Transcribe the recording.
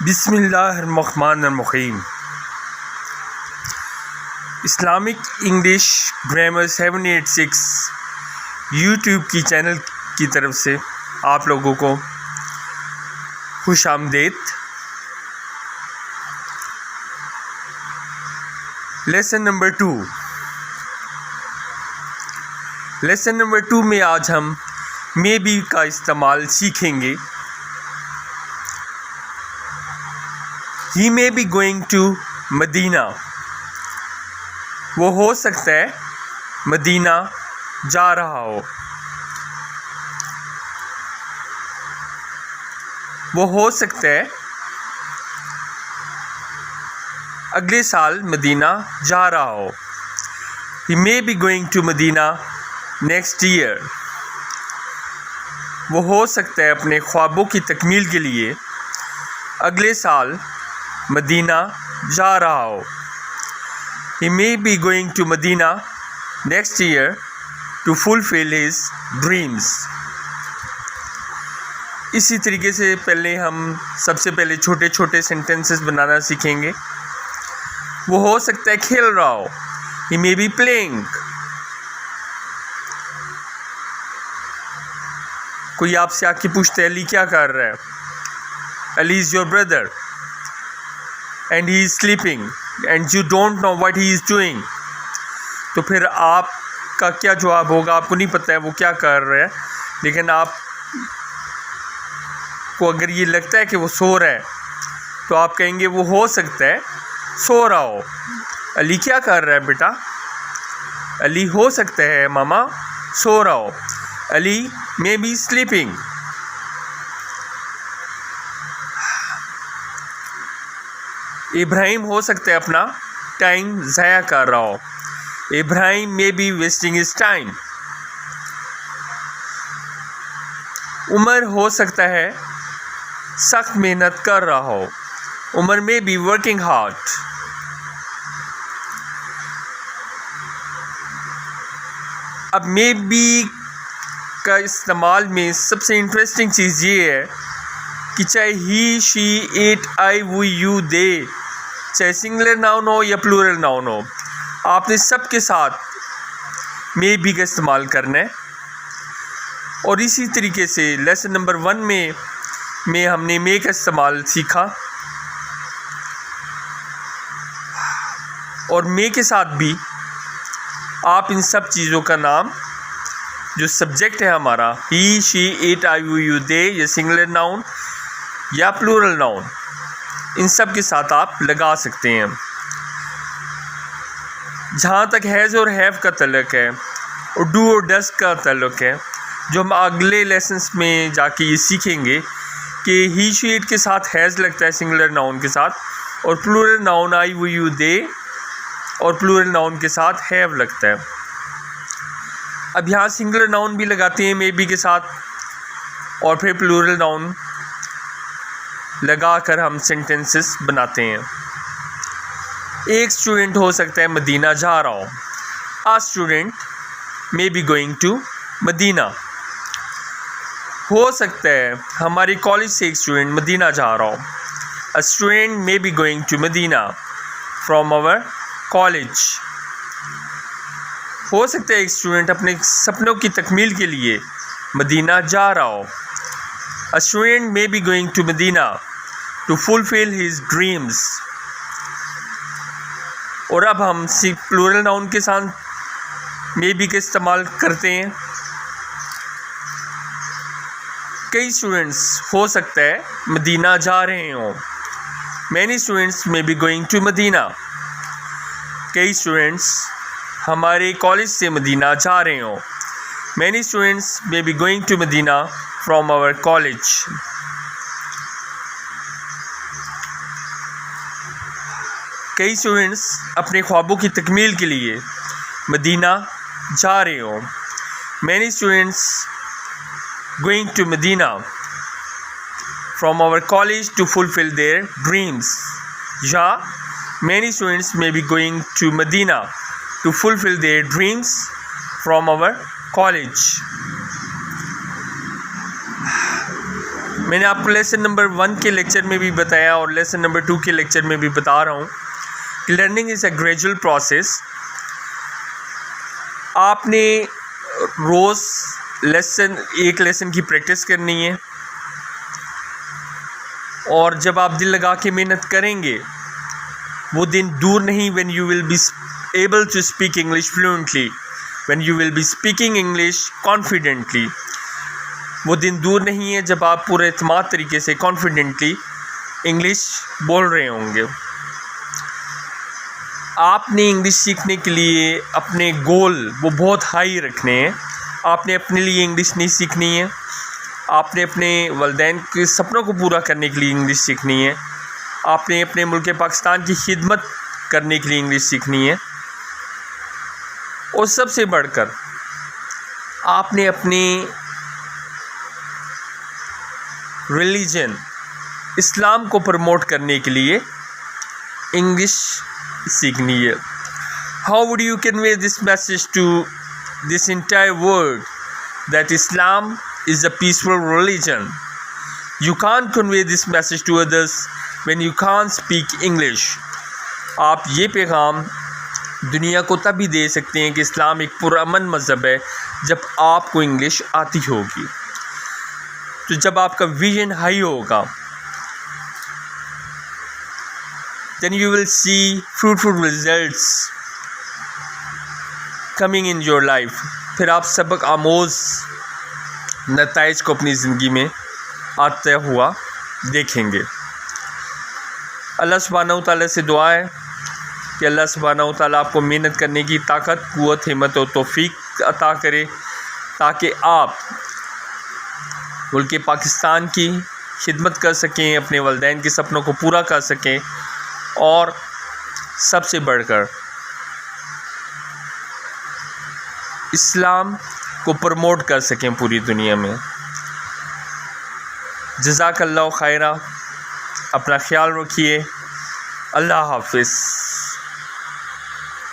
बिस्मिल्लाहिर्रहमानिर्रहीम। Islamic English grammar 786 YouTube की channel की तरफ से आप लोगों को खुश आमदीद। लेसन नंबर 2 में आज हम मे बी का इस्तेमाल सीखेंगे। He may be going to Medina. वो हो सकता है मदीना जा रहा हो। वो हो सकता है अगले साल मदीना जा रहा हो। He may be going to Medina next year। वो हो सकता है अपने ख्वाबों की तकमील के लिए अगले साल मदीना जा रहा हो। He may be going to Medina next year to fulfill his dreams। इसी तरीके से सबसे पहले छोटे छोटे सेंटेंसेस बनाना सीखेंगे। वो हो सकता है खेल रहा हो। He may be playing। कोई आपसे आके पूछता है अली क्या कर रहा है? Ali is your brother and he is sleeping and you don't know what he is doing। तो फिर आपका क्या जवाब होगा? आपको नहीं पता है वो क्या कर रहा है, लेकिन आप को अगर ये लगता है कि वो सो रहा है तो आप कहेंगे वो हो सकता है सो रहा हो। अली क्या कर रहा है बेटा? अली हो सकता है मामा सो रहा हो। Ali may be sleeping. Ibrahim हो सकता है अपना टाइम ज़ाया कर रहा हो। Ibrahim may be wasting his time. Umar हो सकता है सख्त मेहनत कर रहा हो। Umar may be working hard. अब मे बी का इस्तेमाल में सबसे इंटरेस्टिंग चीज़ ये है कि चाहे ही, शी, इट, आई, वो, यू, दे, चाहे सिंगुलर नाउन हो या प्लूरल नाउन हो, आपने सबके साथ मे बी का इस्तेमाल करना है। और इसी तरीके से लेसन नंबर 1 में हमने मे का इस्तेमाल सीखा, और मे के साथ भी आप इन सब चीज़ों का नाम, जो सब्जेक्ट है हमारा, ही, शी, इट, आई, वो, यू, दे, या सिंगुलर नाउन या प्लूरल नाउन, इन सब के साथ आप लगा सकते हैं। जहाँ तक हैज़ और हैव का तल्लुक़ है और डू और डस का तल्लुक़ है, जो हम अगले लेसन्स में जाके ये सीखेंगे कि ही, शी, इट के साथ हैज़ लगता है सिंगुलर नाउन के साथ, और प्लूरल नाउन आई, वो, यू, दे और प्लूरल नाउन के साथ हैव लगता है। अब यहाँ सिंगुलर नाउन भी लगाते हैं मे बी के साथ, और फिर प्लूरल नाउन लगा कर हम सेंटेंसेस बनाते हैं। एक स्टूडेंट हो सकता है मदीना जा रहा हो। A student may be going to Madina. हो सकता है हमारे कॉलेज से एक स्टूडेंट मदीना जा रहा हो। A student may be going to Medina from our college. हो सकता है एक स्टूडेंट अपने सपनों की तकमील के लिए मदीना जा रहा हो। A student may be going to Medina to fulfil his dreams. और अब हम प्लूरल नाउन के साथ मे बी का इस्तेमाल करते हैं। कई स्टूडेंट्स हो सकता है मदीना जा रहे हों। Many students may be going to Medina. कई स्टूडेंट्स हमारे कॉलेज से मदीना जा रहे हों। Many students may be going to Medina from our college. कई स्टूडेंट्स अपने ख्वाबों की तकमील के लिए मदीना जा रहे हों। Many students going to Medina from our college to fulfil their dreams. या many students may be going to Medina to fulfil their dreams from our college. मैंने आपको लेसन नंबर 1 के लेक्चर में भी बताया और लेसन नंबर 2 के lecture में भी बता रहा हूँ कि learning is a gradual process. आपने रोज़ एक लेसन की प्रैक्टिस करनी है और जब आप दिल लगा के मेहनत करेंगे वो दिन दूर नहीं when you will be able to speak English fluently, when you will be speaking English confidently। वो दिन दूर नहीं है जब आप पूरे एतमाद तरीके से कॉन्फिडेंटली इंग्लिश बोल रहे होंगे। आपने इंग्लिश सीखने के लिए अपने गोल वो बहुत हाई रखने हैं। आपने अपने लिए इंग्लिश नहीं सीखनी है, आपने अपने वालिदैन के सपनों को पूरा करने के लिए इंग्लिश सीखनी है, आपने अपने मुल्क पाकिस्तान की खिदमत करने के लिए इंग्लिश सीखनी है, और सबसे बढ़कर आपने अपनी रिलीजन इस्लाम को प्रमोट करने के लिए इंग्लिश सीखनी है। How would you convey this message to this entire world that Islam is a peaceful religion? You can't convey this message to others when you can't speak English। आप ये पैगाम दुनिया को तभी दे सकते हैं कि इस्लाम एक पुरअमन मज़हब है जब आपको इंग्लिश आती होगी। तो जब आपका विजन हाई होगा then you will see fruitful results coming in your life। फिर आप सबक आमोज़ नताइज को अपनी ज़िंदगी में आता हुआ देखेंगे। अल्लाह सुब्हानहू तआला से दुआ है कि अल्लाह सुब्हानहू तआला आपको मेहनत करने की ताकत, क़ुव्वत, हिम्मत और तौफ़ीक़ अता करे ताकि आप मुल्क पाकिस्तान की खिदमत कर सकें, अपने वालिदैन के सपनों को पूरा कर सकें और सबसे बढ़कर इस्लाम को प्रमोट कर सकें पूरी दुनिया में। जज़ाकल्लाहु खैरा। अपना ख्याल रखिए। अल्लाह हाफ़िज़।